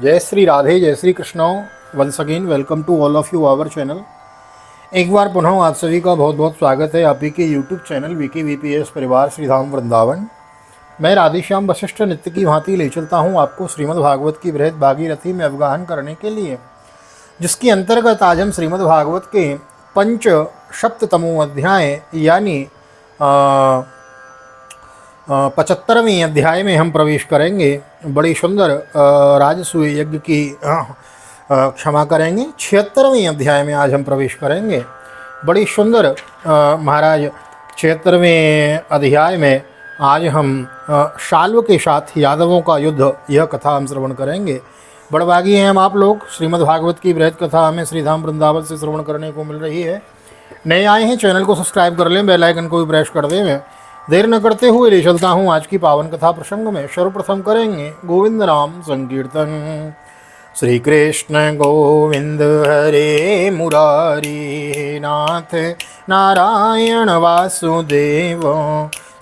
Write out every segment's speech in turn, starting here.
जय श्री राधे, जय Shri Krishna. Once again welcome to all of you our channel. एक बार पुनः आप सभी का बहुत बहुत स्वागत है आप ही के यूट्यूब चैनल वीके वीपीएस परिवार श्री धाम वृंदावन। मैं राधेश्याम वशिष्ठ नित्य की भांति ले चलता हूँ आपको श्रीमद् भागवत की बृहद भागीरथी में अवगाहन करने के लिए, जिसके अंतर्गत आज हम श्रीमद् भागवत के पंच सप्ततमो अध्याय यानी 75वें अध्याय में हम प्रवेश करेंगे। बड़ी सुंदर राजसूय यज्ञ की क्षमा करेंगे 76वें अध्याय में आज हम प्रवेश करेंगे। बड़ी सुंदर महाराज 76वें अध्याय में आज हम शाल्व के साथ यादवों का युद्ध, यह कथा हम श्रवण करेंगे। बड़भागी हैं हम आप लोग, श्रीमद् भागवत की बृहद कथा हमें श्रीधाम वृंदावन से श्रवण करने को मिल रही है। नए आए हैं चैनल को सब्सक्राइब कर लें, बेल आइकन को भी प्रेस कर दें। देर न करते हुए ले चलता हूँ आज की पावन कथा प्रसंग में। सर्वप्रथम करेंगे गोविंद नाम संकीर्तन। श्री कृष्ण गोविंद हरे मुरारी नाथ नारायण वासुदेव।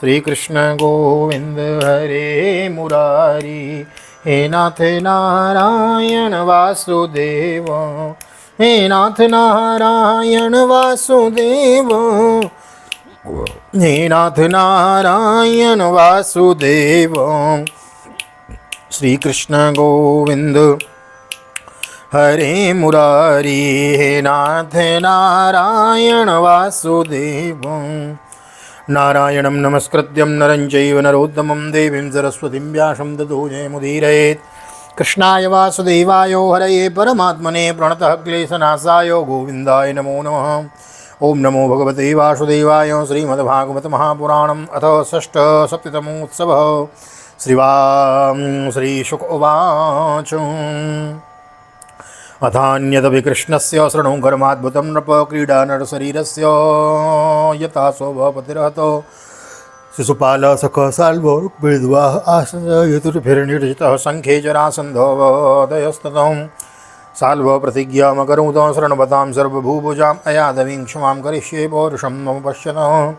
श्री कृष्ण गोविंद हरे मुरारी हे नाथ नारायण वासुदेव। हे नाथ नारायण वासुदेव। हे नाथ नारायण वासुदेव। श्री कृष्ण गोविंद हरे मुरारी हे नाथ नारायण वासुदेव। नारायणं नमस्कृत्यं नरं चैव नरोत्तमं देवीं सरस्वतीं व्यासं ततो जयमुदीरयेत्। कृष्णाय वासुदेवाय हरये परमात्मने प्रणतः क्लेशनाशाय गोविन्दाय नमो नमः। ओम नमो भगवते वासुदेवाय। श्रीमद्भागवत महापुराणम् अथ षष्ठसप्ततमोत्सवः। श्री शुक उवाच। अथान्यदपि कृष्णस्य शृणु कर्माद्भुतं नृप क्रीडा नरशरीरस्य यथा स्वपतिरहतो शिशुपाल सख साल्वो रुक्मिणीद्वाह आसयतुर्भिर्निर्जितः संख्ये जरासन्धोदयस्ततम् साल्व प्रतिज्ञामकरुत शरणवतां सर्वभूभुजाम् अयादवीं क्षमां करिष्ये पौरुषं मम पश्यतः।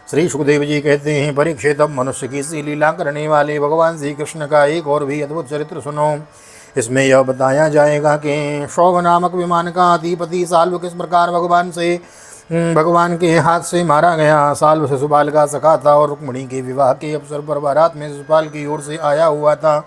श्री सुखदेव जी कहते हैं, परीक्षित अब मनुष्य की सी लीला करने वाले भगवान श्री कृष्ण का एक और भी अद्भुत चरित्र सुनो। इसमें यह बताया जाएगा कि शौभ नामक विमान का अधिपति साल्व किस प्रकार भगवान के हाथ से मारा गया। साल्व शिशुपाल का सखा था और रुक्मिणी के विवाह के अवसर पर बारात में शिशुपाल की ओर से आया हुआ था।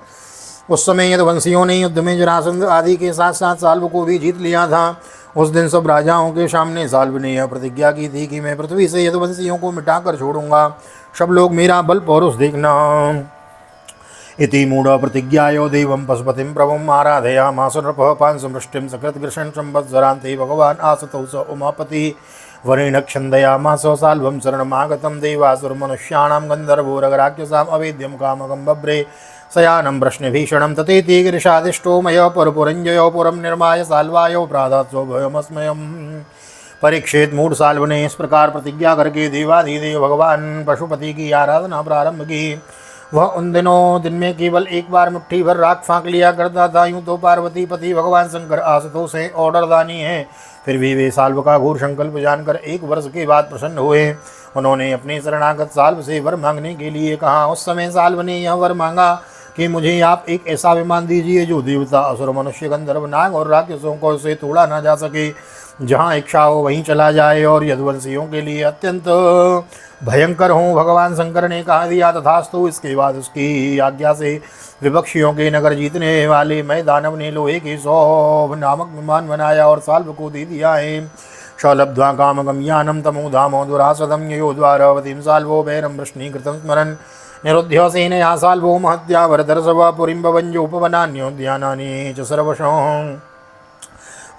उस समय यदुवंशियों ने युद्ध में जरासंध आदि के साथ साथ साल्व को भी जीत लिया था। उस दिन सब राजाओं के सामने साल्व ने यह प्रतिज्ञा की थी कि मैं पृथ्वी से यदुवंशियों को मिटाकर छोड़ूंगा, सब लोग मेरा बल पौरुष देखना। इति मूढ़ प्रतिज्ञायो देवं पशुपतिं प्रभुम् आराधयामास नृपः पांसमृष्टिं सकृत्कृष्ण संवत्सरान्ते भगवान् आसतौ स उमापतिः वरेण क्षन्दयामास साल्वं शरणमागतं देवासुरमनुष्याणां गन्धर्वोरगराक्षसाम् अवेद्यं कामकं बभ्रे शयानं प्रश्नभीषणं ततेति गिरिशादिष्टो मय परपुरञ्जयो पुरं निर्माय साल्वायो प्रादात्सो भयमस्मयम्। परीक्षित मूढ़ साल्व ने इस प्रकार प्रतिज्ञा करके देवाधिदेव भगवान पशुपति की आराधना प्रारंभ की। वह उन दिनों दिन में केवल एक बार मुट्ठी भर राख फाँक लिया करता था। यूँ तो पार्वती पति भगवान शंकर आशुतोष से ऑर्डरदानी है, फिर भी वे साल्व का घोर संकल्प जानकर एक वर्ष के बाद प्रसन्न हुए। उन्होंने अपने शरणागत साल्व से वर मांगने के लिए कहा। उस समय साल्व ने यह वर मांगा कि मुझे आप एक ऐसा विमान दीजिए जो देवता, असुर, मनुष्य, गंधर्व, नाग और राक्षसों को से तोड़ा ना जा सके। जहाँ इच्छा हो वहीं चला जाए और यदुवंशियों के लिए अत्यंत भयंकर हो। भगवान शंकर ने कहा दिया तथास्तु। इसके बाद उसकी आज्ञा से विपक्षियों के नगर जीतने वाले मैं दानव ने लोहे के सौभ नामक विमान बनाया और साल्व को दे दिया है। शौलब्ध्वा कामगम यानम तमो धामो दुरासदम यो द्वारावतीं साल्वो वैरम वृष्णीकृतं स्मरन् निरुध्य सेनया साल्वो महत्या वरदर्शव पुरीं भवन्योपवनान्योद्यानानि च सर्वशः।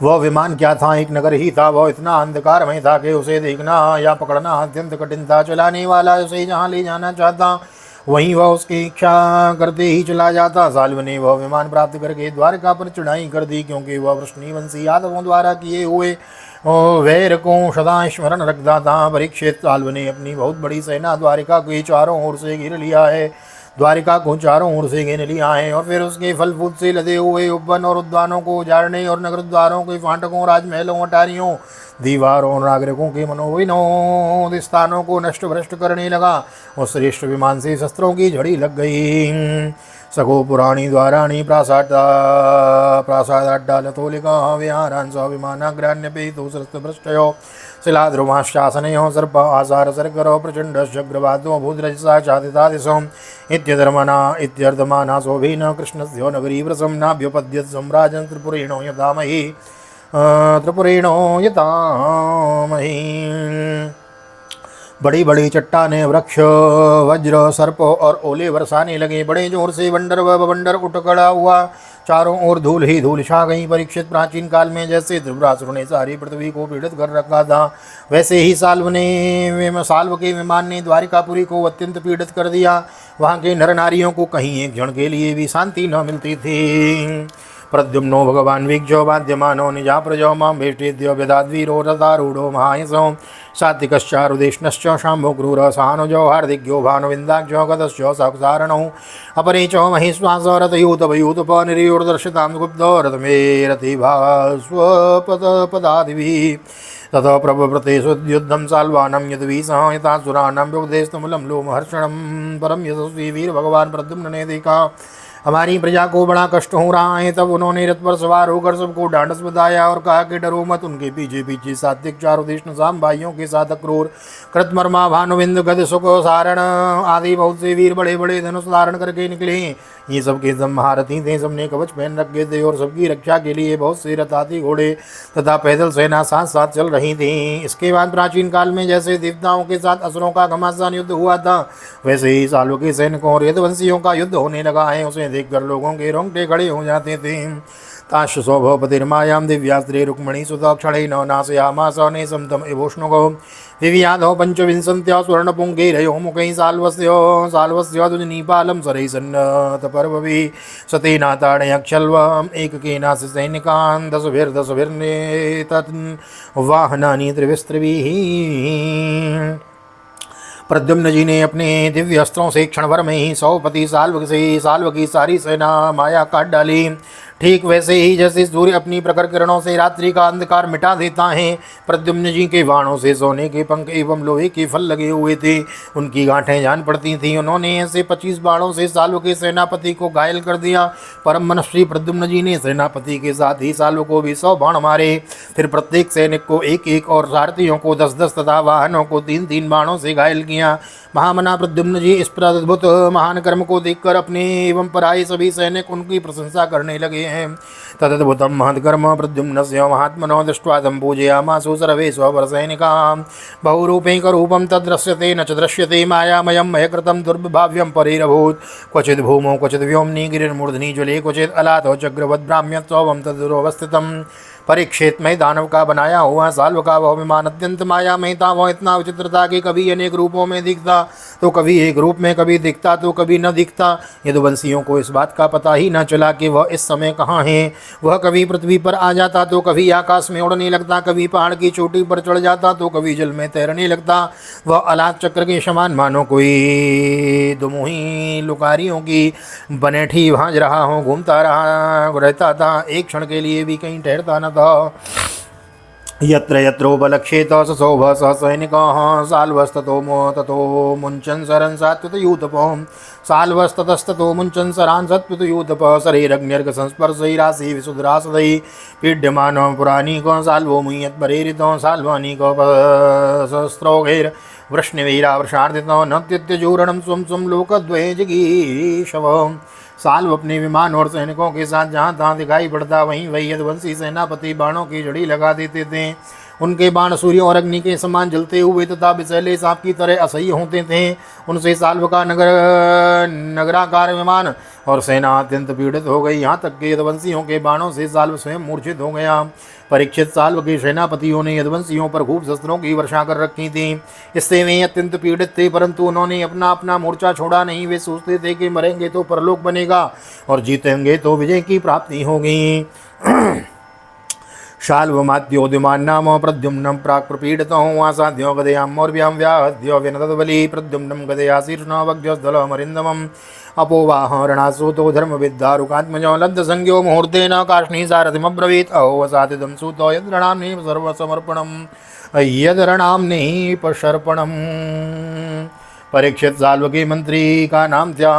वह विमान क्या था? एक नगर ही था। वह इतना अंधकारमय था कि उसे देखना या पकड़ना अत्यंत कठिन था। चलाने वाला उसे जहाँ ले जाना चाहता वहीं वह उसकी इच्छा करते ही चला जाता। साल्व ने वह विमान प्राप्त करके द्वारका पर चढ़ाई कर दी, क्योंकि वह वृष्णिवंशी यादवों द्वारा किए हुए वैर को सदा स्मरण रखता था। परीक्षित साल्व ने अपनी बहुत बड़ी सेना द्वारिका के चारों ओर से घेर लिया है। द्वारिका को चारों ओर से घेर लिया है और फिर उसके फल फूल से लदे हुए उपवन और उद्यानों को उजाड़ने और नगर द्वारों के फाटकों, राजमहलों, अटारियों, दीवारों और नागरिकों के मनोविनोद स्थानों को नष्ट भ्रष्ट करने लगा। उस श्रेष्ठ विमान से शस्त्रों की झड़ी लग गई। सखो पुराणी द्वाराणी प्रासादाड्डालतोलिका विहारांस विमानाग्रान्यपेतु शस्त्रभ्रष्टयो शिलाध्रुमाश्चासनयो सर्प आसार सर्करो प्रचण्डश्चक्रवादो भूद्रजसा चादितादिशो इत्यर्थमाना शोभेन कृष्णस्य नगरी प्रसन्नाभ्युपद्यत सम्राजन् त्रिपुरेणो यतामहि। बड़ी बड़ी चट्टानें, वृक्ष, वज्र, सर्प और ओले बरसाने लगे। बड़े जोर से बंडर व बवंडर उठ खड़ा हुआ। चारों ओर धूल ही धूल छा गई। परीक्षित, प्राचीन काल में जैसे त्रिपुरासुर ने सारी पृथ्वी को पीड़ित कर रखा था, वैसे ही साल्व के विमान ने द्वारिकापुरी को अत्यंत पीड़ित कर दिया। वहाँ के नर नारियों को कहीं एक क्षण के लिए भी शांति न मिलती थी। प्रद्युम्नो भगवान वीक्षो वाद्यमानो निजा प्रजो मां भेष्टेद्यो व्यदाद्वीरो रथारूढ़ो महायसो सात्विकश्चारुदेष्णश्च शाम्भो क्रूर सानुजो हार्दिक्यो भानुविन्दाख्यो गतश्च साक्षारणौ अपरे च महिश्वास रथयूतपयूतपनिर्योर्दर्शितां गुप्तो रथमे रतिभास्वपदादिभिः ततः प्रवृते सुद्युद्धं साल्वानं यद्वीसः यथासुराणां योगदेस्तमुलं लोमहर्षणं परम यशस्वी वीर भगवान प्रद्युम्न ने देखा हमारी प्रजा को बड़ा कष्ट हो रहा है। तब उन्होंने रथ पर सवार होकर सबको ढांढस बताया और कहा कि डरो मत। उनके पीछे पीछे सात्विक चारुदेष्ण साम भाइयों के साथ अक्रूर, कृतमर्मा, भानुविंद, गद, सुख, सारण आदि बहुत से वीर बड़े बड़े धनुष धारण करके निकले। ये सबके सब महारथी थे। सबने कवच पहन रखे थे और सबकी रक्षा के लिए बहुत से रथाती घोड़े तथा पैदल सेना साथ साथ चल रही थी। इसके बाद प्राचीन काल में जैसे देवताओं के साथ असुरों का घमासान युद्ध हुआ था, वैसे ही सालों के सैनिकों और यदुवंशियों का युद्ध होने लगा है। उसे देखकर लोगों के रोंगटे खड़े हो जाते थे। ताश सौभवपतिर्मायां दिव्यास्त्रे रुक्मणी सुताक्षणे नवनाशयामास नेशं एवोष्णुगो दिव्याधो पंचविंशन्त्या स्वर्णपुङ्गैरयो मुखैः साल्वस्य दुजनीपालं सरैः सन्नतपर्वभिः सतेनाताडयक्षल्वम् एककेनास्य सैनिकान् दशभिर्नेतत् वाहनानि त्रिविस्त्रिभिः। प्रद्युम्न जी ने अपने दिव्य अस्त्रों से क्षण भर में ही सौपति साल्व की सारी सेना माया काट डाली। ठीक वैसे ही जैसे सूर्य अपनी प्रखर किरणों से रात्रि का अंधकार मिटा देता है, प्रद्युम्न जी के बाणों से सोने के पंख एवं लोहे के फल लगे हुए थे। उनकी गांठें जान पड़ती थीं। उन्होंने ऐसे 25 बाणों से साल्व के सेनापति को घायल कर दिया। परम मनस्वी प्रद्युम्न जी ने सेनापति के साथ ही साल्व को भी 100 बाण मारे। फिर प्रत्येक सैनिक को 1-1 और सारथियों को 10-10 तथा वाहनों को 3-3 बाणों से घायल किया। महामना प्रद्युम्न जी इस अद्भुत महान कर्म को देखकर अपने एवं पराये सभी सैनिक उनकी प्रशंसा करने लगे हैं। तदद्भुतं महत्कर्म प्रद्युम्नस्य महात्मनो दृष्ट्वा तं पूजयामासु सर्वे स्वरसैनिकाः। बहुरूपैकरूपं तद्दृश्यते न च दृश्यते मायामयं मयकृतं दुर्भाव्यं परेरभूत्। क्वचित् भूमौ क्वचित् व्योम्नि गिरिर्मूर्ध्नि जले क्वचित् अलातो चक्रवद्भ्राम्यत्वं तदुरवस्थितं। परीक्षित में दानव का बनाया हुआ साल्व का वह विमान अत्यंत मायामय था। वह इतना विचित्र था कि कभी अनेक रूपों में दिखता तो कभी एक रूप में, कभी दिखता तो कभी न दिखता। यदुवंशियों को इस बात का पता ही न चला कि वह इस समय कहाँ है। वह कभी पृथ्वी पर आ जाता तो कभी आकाश में उड़ने लगता, कभी पहाड़ की चोटी पर चढ़ जाता तो कभी जल में तैरने लगता। वह अलाद चक्र के समान मानो कोई दुमुही लुकारियों की बनेठी भांज रहा हो घूमता रहता था। एक क्षण के लिए भी कहीं ठहरता न था। यत्र यत्रोपलक्ष्येत सशोभ ससैनिकः साल्वस्ततो मुञ्चन् शरन् सात्वितयूतपः साल्वस्ततस्ततो मुञ्चन् शरान् सत्वितयूतपः शरीरग्न्यर्घसंस्पर्शैरासि विशुद्रासदैः पीड्यमानो पुराणिको साल्वो मुह्यत्परेरितो साल्वानिको सहस्रौघैर्वृष्णिवैरावर्षार्दितो न त्यज्यजूरणं स्वं स्वं लोकद्वये जिगीषवः। साल्व अपने विमान और सैनिकों के साथ जहाँ तहाँ दिखाई पड़ता वहीं वही यदुवंशी सेनापति बाणों की झड़ी लगा देते थे। उनके बाण सूर्य और अग्नि के समान जलते हुए तथा विषैले सांप की तरह असह्य होते थे। उनसे साल्व का नगराकार विमान और सेना अत्यंत पीड़ित हो गई। यहाँ तक कि यदुवंशियों के बाणों से साल्व स्वयं मूर्छित हो गया। परीक्षित, साल्व के सेनापतियों ने यदुवंशियों पर खूब शस्त्रों की वर्षा कर रखी थी। इससे वे अत्यंत पीड़ित थे, परंतु उन्होंने अपना अपना मोर्चा छोड़ा नहीं। वे सोचते थे कि मरेंगे तो परलोक बनेगा और जीतेंगे तो विजय की प्राप्ति होगी। शाल्वमाद्योद्यमान नाम प्रद्युम्नं प्राक् प्रपीडितः आसाद्यो गदयां मौर्व्यां व्याहद्यो विनदद्बली प्रद्युम्नं गदया शीर्ष्णो वग्ध्यस्थलमरिन्दमं अपोवाह रणासूतो धर्म विद्यारुकात्मजो लब्ध संज्ञो मुहूर्तेन कार्ष्णी सारथिमब्रवीत् अहो वसातिदं सूतो यद्रणाम्नि सर्वसमर्पणम् यद्रणाम्नि पशर्पणम्। परीक्षित साल्व मंत्री का नाम था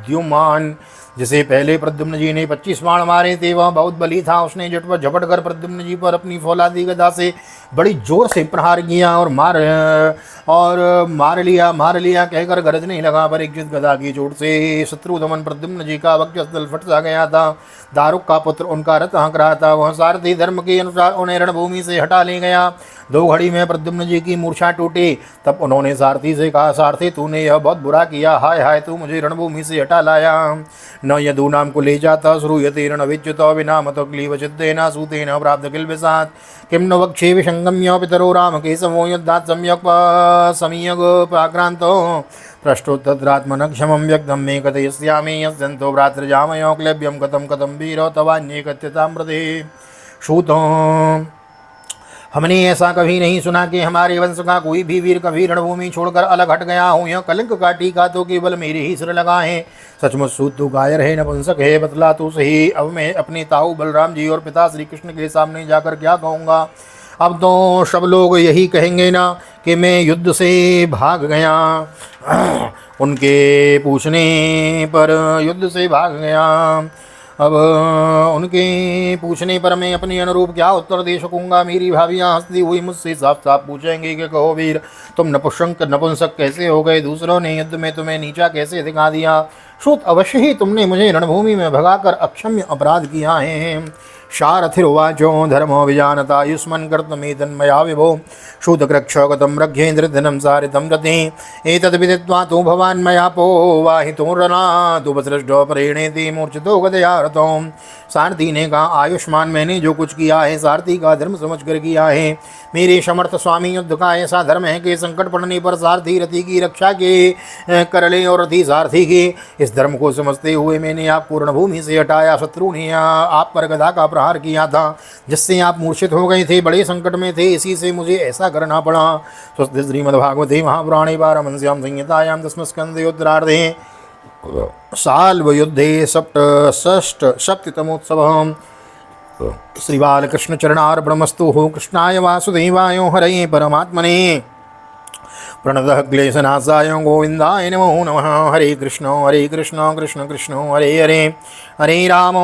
द्युमान, जिसे पहले प्रद्युम्न जी ने 25 बाण मारे थे। वह बहुत बली था। उसने झपट कर प्रद्युम्न जी पर अपनी फौलादी गदा से बड़ी जोर से प्रहार किया और मार लिया कहकर गरजने लगा। परीक्षित गदा की चोट से शत्रुदमन प्रद्युम्न जी का वक्षस्थल फट सा गया था। दारुक का पुत्र उनका रथ हाँक रहा था। वह सारथी धर्म के अनुसार उन्हें रणभूमि से हटा ले गया। 2 घड़ी में प्रद्युम्न जी की मूर्छा टूटी। तब उन्होंने सारथी से कहा, सारथी तूने यह बहुत बुरा किया। हाय हाय, तू मुझे रणभूमि से हटा लाया। न यदूनाम को ले जाता श्रूयते रणविच्युतो विनामतो क्लीवचित्तेन सूतेन प्राप्त किल्बिषात् किं नु वक्षे विसंगम्य पितरो राम केशवो युद्धात् सम्यग् प्राक्रान्तो पृष्ठोत्तरात्मन क्षमं व्यक्तं मे कथयस्यामि यस्यन्तो भ्रातृजामयो क्लैब्यं कथं वीरो तवान्ये कथ्यताम्रते। श्रुतो हमने ऐसा कभी नहीं सुना कि हमारे वंश का कोई भी वीर कभी रणभूमि छोड़कर अलग हट गया हो। यह कलंक का टीका तो केवल मेरे ही सिर लगा है। सचमुच सूत तू कायर है, नपुंसक है, बतला तो सही। अब मैं अपने ताऊ बलराम जी और पिता श्री कृष्ण के सामने जाकर क्या कहूँगा। अब तो सब लोग यही कहेंगे ना कि मैं युद्ध से भाग गया। उनके पूछने पर युद्ध से भाग गया। अब उनके पूछने पर मैं अपने अनुरूप क्या उत्तर दे सकूँगा। मेरी भाभियाँ हंसती हुई मुझसे साफ साफ पूछेंगी कि कहो वीर, तुम नपुंसक कैसे हो गए? दूसरों ने युद्ध में तुम्हें नीचा कैसे दिखा दिया? श्रुत, अवश्य ही तुमने मुझे रणभूमि में भगाकर अक्षम्य अपराध किया है। शारथिर्वाचो धर्मो विजानता युष्मन् कर्तुमेतन्मया विभो शूतकृक्षगतं रघ्येन्द्रधनं सारितं रते एतद्विदित्वा तु भवान् मया पोवाहितो रणादुपसृष्टो प्रेणेति मूर्छितो गदया रतो। सारथी ने कहा, आयुष्मान, मैंने जो कुछ किया है सारथी का धर्म समझकर किया है। मेरे समर्थ स्वामी युद्ध का ऐसा धर्म है कि संकट पड़ने पर सारथी रथी की रक्षा के कर ले और रथी सारथी की। इस धर्म को समझते हुए मैंने आपको रणभूमि से हटाया। शत्रु ने आप पर गदा का प्रहार किया था, जिससे आप मूर्छित हो गए थे, बड़े संकट में थे, इसी से मुझे ऐसा करना पड़ा। स्वस्ति श्रीमद्भागवते महापुराणे पारमहंस्यां संहितायां दशमस्कन्धे उत्तरार्धे साल्व युद्धे सप्तमोत्सवः। श्री बालकृष्ण चरणार्पणमस्तु। कृष्णाय वासुदेवाय हरये परमात्मने प्रणतः क्लेशनाशाय गोविन्दाय नमो नमः। हरे कृष्ण कृष्ण कृष्ण हरे हरे, हरे राम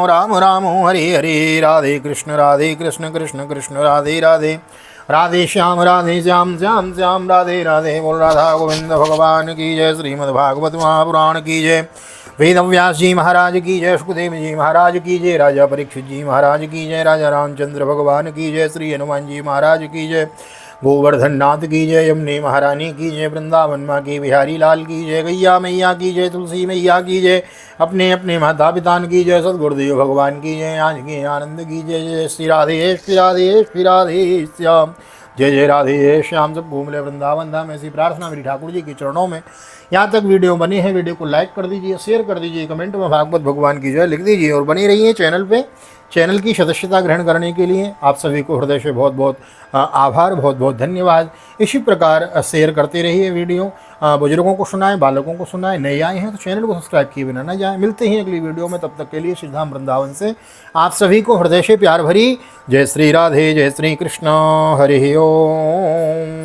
राम राम हरे हरे। राधे कृष्ण कृष्ण कृष्ण राधे राधे, राधे श्याम श्याम श्याम राधे राधे। बोल राधा गोविंद भगवान की जय। श्रीमद्भागवत महापुराण की जय। वेदव्यास जी महाराज की जय। सुखदेव जी महाराज की जय। राजा परीक्षित जी महाराज की जय। राजा रामचंद्र भगवान की जय। श्री हनुमान जी महाराज की जय। गोवर्धन नाथ की जय। यमुने महारानी की जय। वृंदावन माँ की बिहारी लाल की जय। गैया मैया की जय। तुलसी मैया की जय। अपने अपने माता पिता की जय। सदगुरुदेव भगवान की जय। आज के आनंद की जय। जय श्री राधे श्री राधे श्री राधे श्याम। जय जय राधे श्याम। सब घूम ले वृंदावन धाम। ऐसी प्रार्थना मेरी ठाकुर जी के चरणों में। यहाँ तक वीडियो बनी है, वीडियो को लाइक कर दीजिए, शेयर कर दीजिए, कमेंट में भागवत भगवान की जय लिख दीजिए और बनी रहिए चैनल पे। चैनल की सदस्यता ग्रहण करने के लिए आप सभी को हृदय से बहुत बहुत आभार, बहुत बहुत धन्यवाद। इसी प्रकार शेयर करते रहिए वीडियो। बुजुर्गों को सुनाएं, बालकों को सुनाएं। नए आए हैं तो चैनल को सब्सक्राइब किए बिना न जाएं। मिलते हैं अगली वीडियो में, तब तक के लिए श्रीधाम वृंदावन से आप सभी को हृदय से प्यार भरी जय श्री राधे, जय श्री कृष्ण, हरि ओम।